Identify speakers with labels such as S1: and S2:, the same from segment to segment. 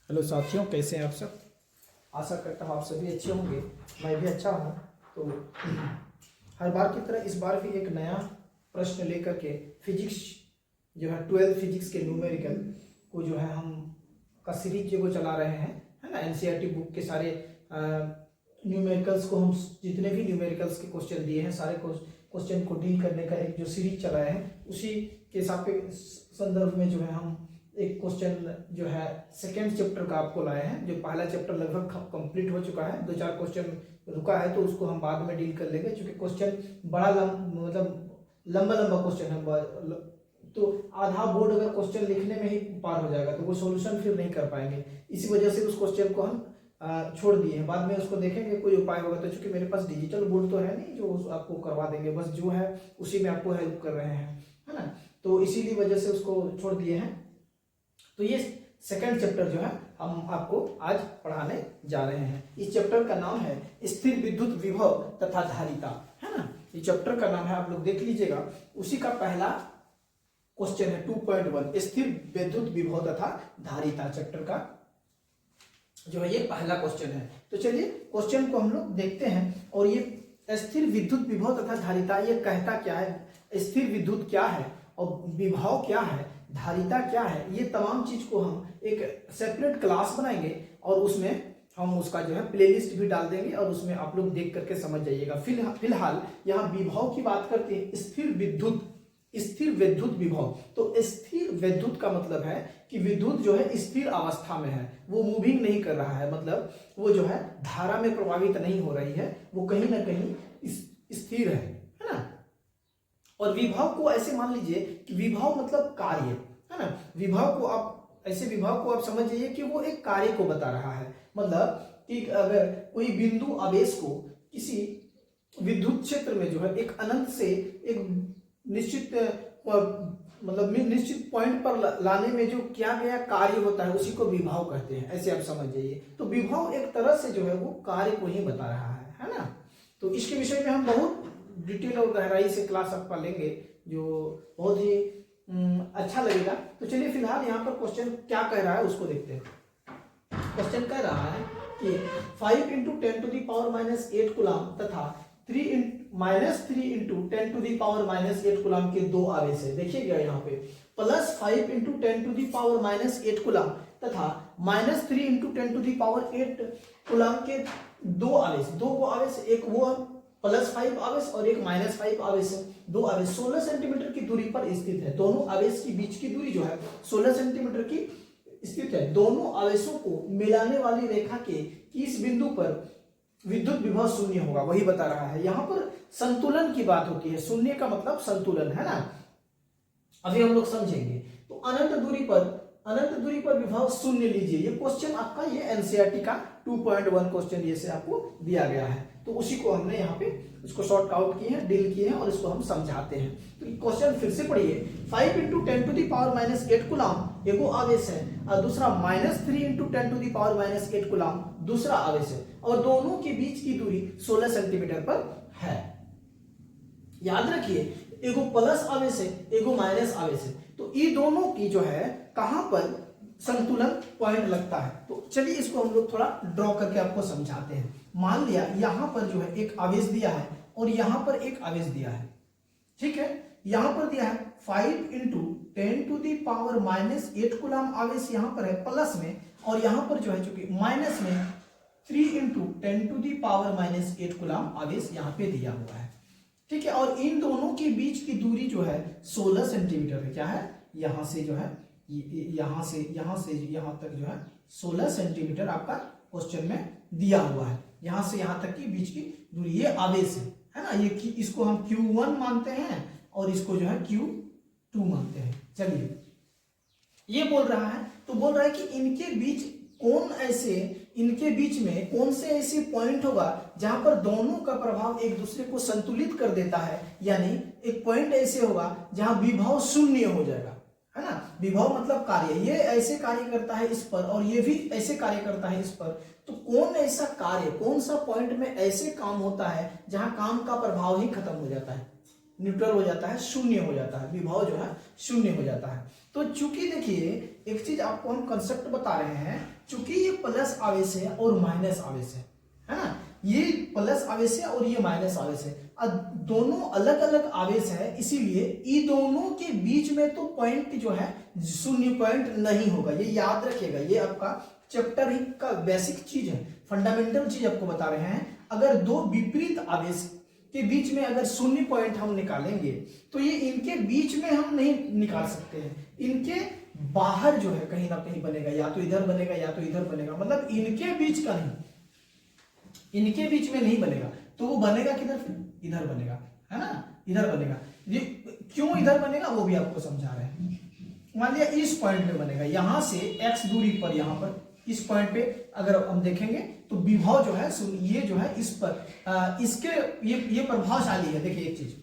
S1: Hello साथियों, कैसे हैं आप सब। आशा करता हूँ आप सभी अच्छे होंगे। मैं भी अच्छा हूँ। तो हर बार की तरह इस बार भी एक नया प्रश्न लेकर के फिजिक्स जो है 12 फिजिक्स के न्यूमेरिकल को जो है हम का सीरीज जो चला रहे हैं, है ना। एनसीईआरटी बुक के सारे न्यूमेरिकल्स को हम जितने भी न्यूमेरिकल्स के क्वेश्चन दिए हैं सारे क्वेश्चन को डील करने का एक जो सीरीज चलाया है उसी के संदर्भ में जो है हम एक क्वेश्चन जो है सेकेंड चैप्टर का आपको लाए हैं। जो पहला चैप्टर लगभग कंप्लीट हो चुका है, 2-4 क्वेश्चन रुका है तो उसको हम बाद में डील कर लेंगे, क्योंकि क्वेश्चन बड़ा लंबा क्वेश्चन है। तो आधा बोर्ड अगर क्वेश्चन लिखने में ही पार हो जाएगा तो वो सॉल्यूशन फिर नहीं कर पाएंगे। इसी वजह से उस क्वेश्चन को हम छोड़ दिए हैं। बाद में उसको देखेंगे कोई उपाय होगा तो, चूंकि मेरे पास डिजिटल बोर्ड तो है नहीं जो आपको करवा देंगे, बस जो है उसी में आपको हेल्प कर रहे हैं, है ना। तो इसीलिए वजह से उसको छोड़ दिए हैं। तो ये सेकंड चैप्टर जो है हम आपको आज पढ़ाने जा रहे हैं। इस चैप्टर का नाम है स्थिर विद्युत विभव तथा धारिता, है ना। ये चैप्टर का नाम है, आप लोग देख लीजिएगा। उसी का पहला क्वेश्चन है 2.1 स्थिर विद्युत विभव तथा धारिता। चैप्टर का जो है ये पहला क्वेश्चन है। तो चलिए क्वेश्चन को हम लोग देखते हैं। और ये स्थिर विद्युत विभव तथा धारिता ये कहता क्या है, स्थिर विद्युत क्या है और विभव क्या है, धारिता क्या है, ये तमाम चीज को हम एक सेपरेट क्लास बनाएंगे और उसमें हम उसका जो है प्लेलिस्ट भी डाल देंगे और उसमें आप लोग देख करके समझ जाइएगा। फिलहाल यहाँ विभव की बात करते हैं। स्थिर विद्युत विभव। तो स्थिर विद्युत का मतलब है कि विद्युत जो है स्थिर अवस्था में है, वो मूविंग नहीं कर रहा है, मतलब वो जो है धारा में प्रभावित नहीं हो रही है, वो कहीं ना कहीं स्थिर है ना। और विभव को ऐसे मान लीजिए कि विभव मतलब कार्य, है ना। विभव को आप समझ जाइए कि वो एक कार्य को बता रहा है। मतलब कि अगर कोई बिंदु आवेश को किसी विद्युत क्षेत्र में जो है एक अनंत से एक निश्चित निश्चित पॉइंट पर लाने में जो किया गया कार्य होता है उसी को विभव कहते हैं, ऐसे आप समझ जाइए। तो विभव एक तरह से जो है वो कार्य को ही बता रहा है ना। तो इसके विषय में हम बहुत डिटेल और गहराई से क्लास आपका लेंगे, जो बहुत ही अच्छा लगेगा। तो चलिए फिलहाल यहाँ पर क्वेश्चन क्या कह रहा है उसको देखते हैं। क्वेश्चन कह रहा है कि 5 × 10⁻⁸ कूलम तथा 3 × 10⁻⁸ कूलम के दो आवेश है। देखिएगा यहाँ पे +5 × 10⁻⁸ कूलम तथा -3 × 10⁸ कूलम के दो आवेश, एक वो +5 आवेश और एक -5 आवेश है। दो आवेश 16 सेंटीमीटर की दूरी पर स्थित है। दोनों आवेश के बीच की दूरी जो है 16 सेंटीमीटर की स्थित है। दोनों आवेशों को मिलाने वाली रेखा के किस बिंदु पर विद्युत विभव शून्य होगा, वही बता रहा है। यहां पर संतुलन की बात होती है। शून्य का मतलब संतुलन, है ना। अभी हम लोग समझेंगे। तो अनंत दूरी पर विभव शून्य लीजिए। ये क्वेश्चन आपका ये एनसीईआरटी का 2.1 क्वेश्चन ये से आपको दिया गया है। तो उसी को हमने यहाँ पे इसको शॉर्ट आउट किए हैं, डील किए हैं और इसको हम समझाते हैं। तो क्वेश्चन फिर से पढ़िए। 5 × 10⁻⁸ कूलम एगो आवेश है और दूसरा -3 × 10⁻⁸ कूलम दूसरा आवेश है और दोनों के बीच की दूरी 16 सेंटीमीटर पर है। याद रखिए एगो प्लस आवेश है, एगो माइनस आवेश है। तो ये दोनों की जो है कहां पर संतुलन पॉइंट लगता है। तो चलिए इसको हम लोग थोड़ा ड्रॉ करके आपको समझाते हैं। मान लिया यहां पर जो है एक आवेश दिया है और यहां पर एक आवेश दिया है, ठीक है। यहां पर दिया है 5 × 10⁻⁸ कूलम आवेश यहां पर है प्लस में, और यहां पर जो है चूंकि माइनस में 3 × 10⁻⁸ कूलम आवेश यहां पे दिया हुआ है, ठीक है। और इन दोनों के बीच की दूरी जो है 16 सेंटीमीटर है। क्या है, यहां से जो है यहां से यहां तक जो है 16 सेंटीमीटर आपका क्वेश्चन में दिया हुआ है। यहां से यहां तक की बीच की दूरी ये आवेश है ना। ये इसको हम Q1 मानते हैं और इसको जो है Q2 मानते हैं। चलिए ये बोल रहा है, तो बोल रहा है कि इनके बीच में कौन से ऐसे पॉइंट होगा जहां पर दोनों का प्रभाव एक दूसरे को संतुलित कर देता है। यानी एक पॉइंट ऐसे होगा जहां विभव शून्य हो जाएगा, है ना। विभव मतलब कार्य, ये ऐसे कार्य करता है इस पर और ये भी ऐसे कार्य करता है इस पर। तो कौन ऐसा कार्य, कौन सा पॉइंट में ऐसे काम होता है जहां काम का प्रभाव ही खत्म हो जाता है, न्यूट्रल हो जाता है, शून्य हो जाता है, विभव जो है शून्य हो जाता है। तो चूंकि देखिए एक चीज आपको हम कंसेप्ट बता रहे हैं, चूंकि ये प्लस आवेश है और माइनस आवेश है ना, ये प्लस आवेश है और ये माइनस आवेश है, दोनों अलग अलग आवेश है, इसीलिए इन दोनों के बीच में तो पॉइंट जो है शून्य पॉइंट नहीं होगा। ये याद रखिएगा, ये आपका चैप्टर ही का बेसिक चीज है, फंडामेंटल चीज आपको बता रहे हैं। अगर दो विपरीत आवेश के बीच में अगर शून्य पॉइंट हम निकालेंगे तो ये इनके बीच में हम नहीं निकाल सकते हैं, इनके बाहर जो है कहीं ना कहीं बनेगा, या तो इधर बनेगा या तो इधर बनेगा, मतलब इनके बीच का नहीं, इनके बीच में नहीं बनेगा। तो वो बनेगा किधर, फिर इधर बनेगा, है ना, इधर बनेगा। ये क्यों इधर बनेगा वो भी आपको समझा रहे हैं। मान लिया इस पॉइंट पे बनेगा, यहां से x दूरी पर, यहां पर इस पॉइंट पे अगर हम देखेंगे तो विभव जो है ये जो है इस पर इसके ये प्रभावशाली है। देखिए एक चीज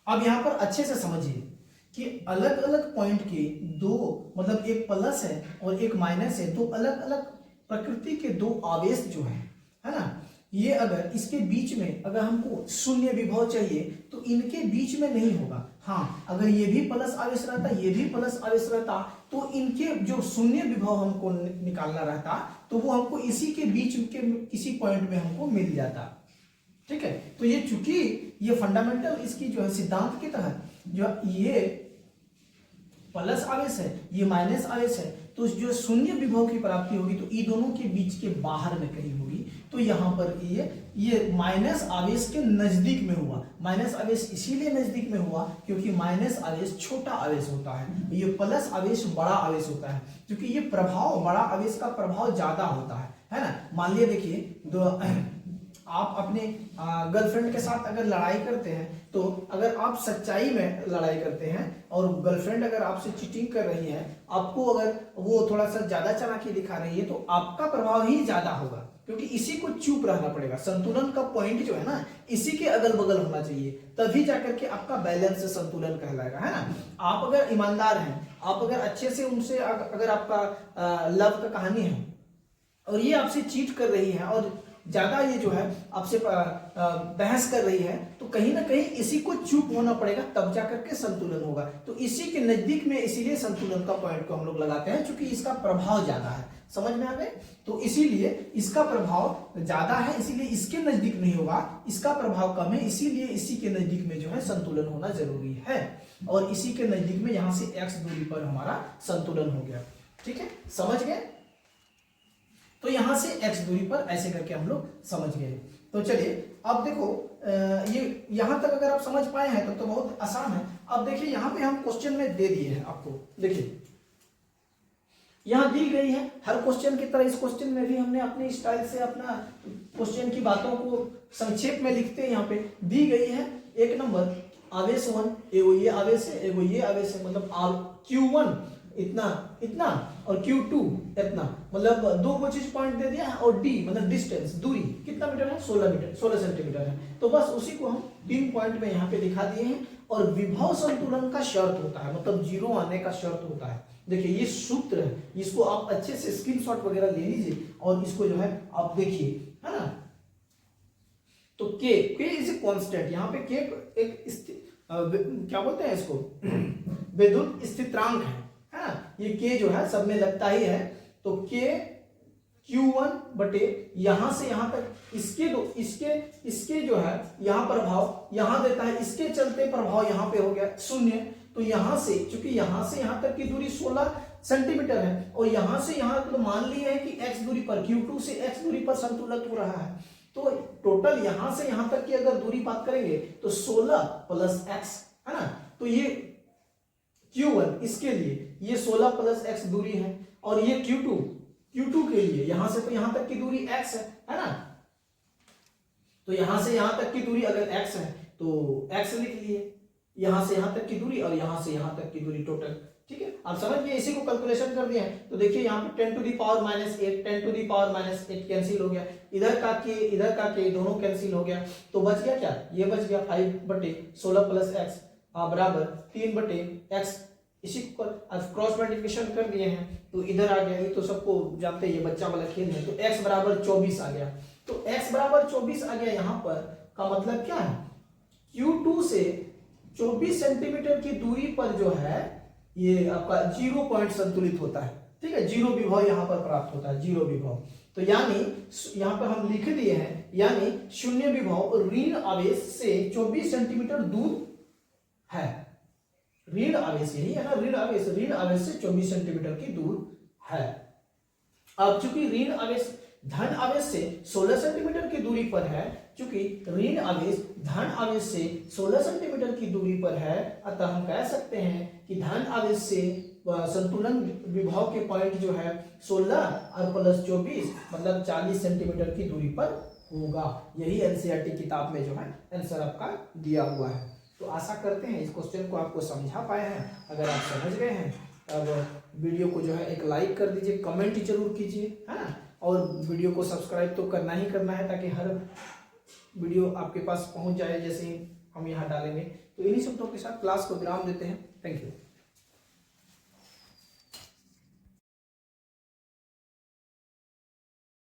S1: अब यहां पर अच्छे से समझिए कि अलग अलग पॉइंट के दो, मतलब एक प्लस है और एक माइनस है, दो अलग अलग प्रकृति के दो आवेश जो है ना, ये अगर इसके बीच में अगर हमको शून्य विभव चाहिए तो इनके बीच में नहीं होगा। हाँ, अगर ये भी प्लस आवेश रहता, ये भी प्लस आवेश रहता, तो इनके जो शून्य विभव हमको निकालना रहता तो वो हमको इसी के बीच के किसी पॉइंट में हमको मिल जाता। ठीक है, तो ये चूंकि ये फंडामेंटल इसकी जो है सिद्धांत के तहत जो ये प्लस आवेश है, ये माइनस आवेश है, तो जो शून्य विभव की प्राप्ति होगी तो इन दोनों के बीच के बाहर में कहीं होगी। तो यहाँ पर ये माइनस आवेश के नजदीक में हुआ। माइनस आवेश इसीलिए नजदीक में हुआ क्योंकि माइनस आवेश छोटा आवेश होता है, ये प्लस आवेश बड़ा आवेश होता है, क्योंकि ये प्रभाव बड़ा आवेश का प्रभाव ज्यादा होता है ना। मान लिया देखिए आप अपने गर्लफ्रेंड के साथ अगर लड़ाई करते हैं, तो अगर आप सच्चाई में लड़ाई करते हैं और गर्लफ्रेंड अगर आपसे चीटिंग कर रही है, आपको अगर वो थोड़ा सा ज्यादा चालाकी दिखा रही है, तो आपका प्रभाव ही ज्यादा होगा, क्योंकि इसी को चुप रहना पड़ेगा। संतुलन का पॉइंट जो है ना, इसी के अगल बगल होना चाहिए, तभी जाकर के आपका बैलेंस संतुलन कहलाएगा, है ना। आप अगर ईमानदार हैं, आप अगर अच्छे से उनसे अगर आपका लव का कहानी है और ये आपसे चीट कर रही है और ज्यादा ये जो है आपसे बहस कर रही है, तो कहीं ना कहीं इसी को चुप होना पड़ेगा, तब जाकर के संतुलन होगा। तो इसी के नजदीक में इसीलिए संतुलन का पॉइंट को हम लोग लगाते हैं, क्योंकि इसका प्रभाव ज्यादा है। समझ में आ गए? तो इसीलिए इसका प्रभाव ज्यादा है, इसीलिए इसके नजदीक नहीं होगा, इसका प्रभाव कम है, इसीलिए इसी के नजदीक में जो है संतुलन होना जरूरी है। और इसी के नजदीक में यहां से x दूरी पर हमारा संतुलन हो गया। ठीक है, समझ गए? तो यहां से x दूरी पर ऐसे करके हम लोग समझ गए। तो चलिए अब देखो, ये यहां तक अगर आप समझ पाए हैं तो बहुत आसान है। अब देखिए यहां पे हम क्वेश्चन में दे दिए हैं आपको, देखिए यहां दी गई है, हर क्वेश्चन की तरह इस क्वेश्चन में भी हमने अपने स्टाइल से अपना क्वेश्चन की बातों को संक्षेप में लिखते हैं। यहाँ पे दी गई है 1 नंबर आवेश 1, एगो ये आवेश है, एगो ये आवेश है, मतलब Q1 इतना इतना और Q2 इतना, मतलब दो को चीज पॉइंट दे दिया है, और D मतलब डिस्टेंस, दूरी कितना मीटर है, 16 सेंटीमीटर है। तो बस उसी को हम 3 पॉइंट में यहाँ पे दिखा दिए हैं। और विभव संतुलन का शर्त होता है, मतलब 0 आने का शर्त होता है। देखिए ये सूत्र है, इसको आप अच्छे से स्क्रीनशॉट वगैरह ले लीजिए और इसको जो है आप देखिए, है ना। तो K इज ए कांस्टेंट, यहाँ पे K एक क्या बोलते हैं इसको, विद्युत स्थिरांक है ना। ये K जो है सब में लगता ही है। तो K Q1 बटे यहां से यहां तक इसके जो है यहां प्रभाव यहां देता है, इसके चलते प्रभाव यहां पे हो गया 0। तो यहां से, चूंकि यहां से यहां तक की दूरी 16 सेंटीमीटर है, और यहां से यहां तो मान लिया है कि x दूरी पर, Q2 से x दूरी पर संतुलित हो रहा है। तो टोटल यहां से यहां तक की अगर दूरी बात करेंगे तो 16 प्लस x, है ना। तो ये Q1 इसके लिए ये 16 प्लस x दूरी है, और ये Q2 के लिए यहां से तो यहां तक की दूरी x है ना। तो यहां से यहां तक की दूरी अगर x है तो x लिख लिए, यहां से यहां तक की दूरी और यहां से यहां तक की दूरी टोटल। ठीक है, आप समझ गए, इसी को कैलकुलेशन कर दिया है। तो देखिए यहाँ पे 10 to the power -8 10 to the power -8 cancel हो गया, इधर का के दोनों कैंसिल हो गया। तो बच गया क्या, ये बच गया 5 बटे 16 प्लस x बराबर 3 बटे x। इसी को क्रॉस मल्टीप्लिकेशन कर दिए हैं तो इधर आ गया, ये तो सबको जानते हैं, ये बच्चा वाला खेल है। तो x बराबर 24 आ गया। तो x बराबर 24 आ गया, यहाँ पर का मतलब क्या है, Q2 से 24 सेंटीमीटर की दूरी पर जो है ये आपका 0 पॉइंट संतुलित होता है, ठीक है, 0 विभव यहाँ पर प्राप्त होता है, 0 विभव। तो यानी यहाँ पर हम लिख दिए हैं, यानी शून्य विभव ऋण आवेश से 24 सेंटीमीटर दूर है। ऋण आवेश यही है ना, ऋण आवेश से 24 सेंटीमीटर की दूर है। अब चूंकि ऋण आवेश धन आवेश से 16 सेंटीमीटर की दूरी पर है, चूंकि ऋण आवेश धन आवेश से 16 सेंटीमीटर की दूरी पर है, अतः हम कह सकते हैं कि धन आवेश से संतुलन विभव के पॉइंट जो है 16 और प्लस 24 मतलब 40 सेंटीमीटर की दूरी पर होगा। यही एनसीईआरटी किताब में जो है आंसर आपका दिया हुआ है। तो आशा करते हैं इस क्वेश्चन को आपको समझा पाए हैं। अगर आप समझ गए हैं अब वीडियो को जो है एक लाइक कर दीजिए, कमेंट जरूर कीजिए, है ना, और वीडियो को सब्सक्राइब तो करना ही करना है ताकि हर वीडियो आपके पास पहुंच जाए जैसे हम यहाँ डालेंगे। तो इन्हीं शब्दों के साथ क्लास को विराम देते हैं। Thank you.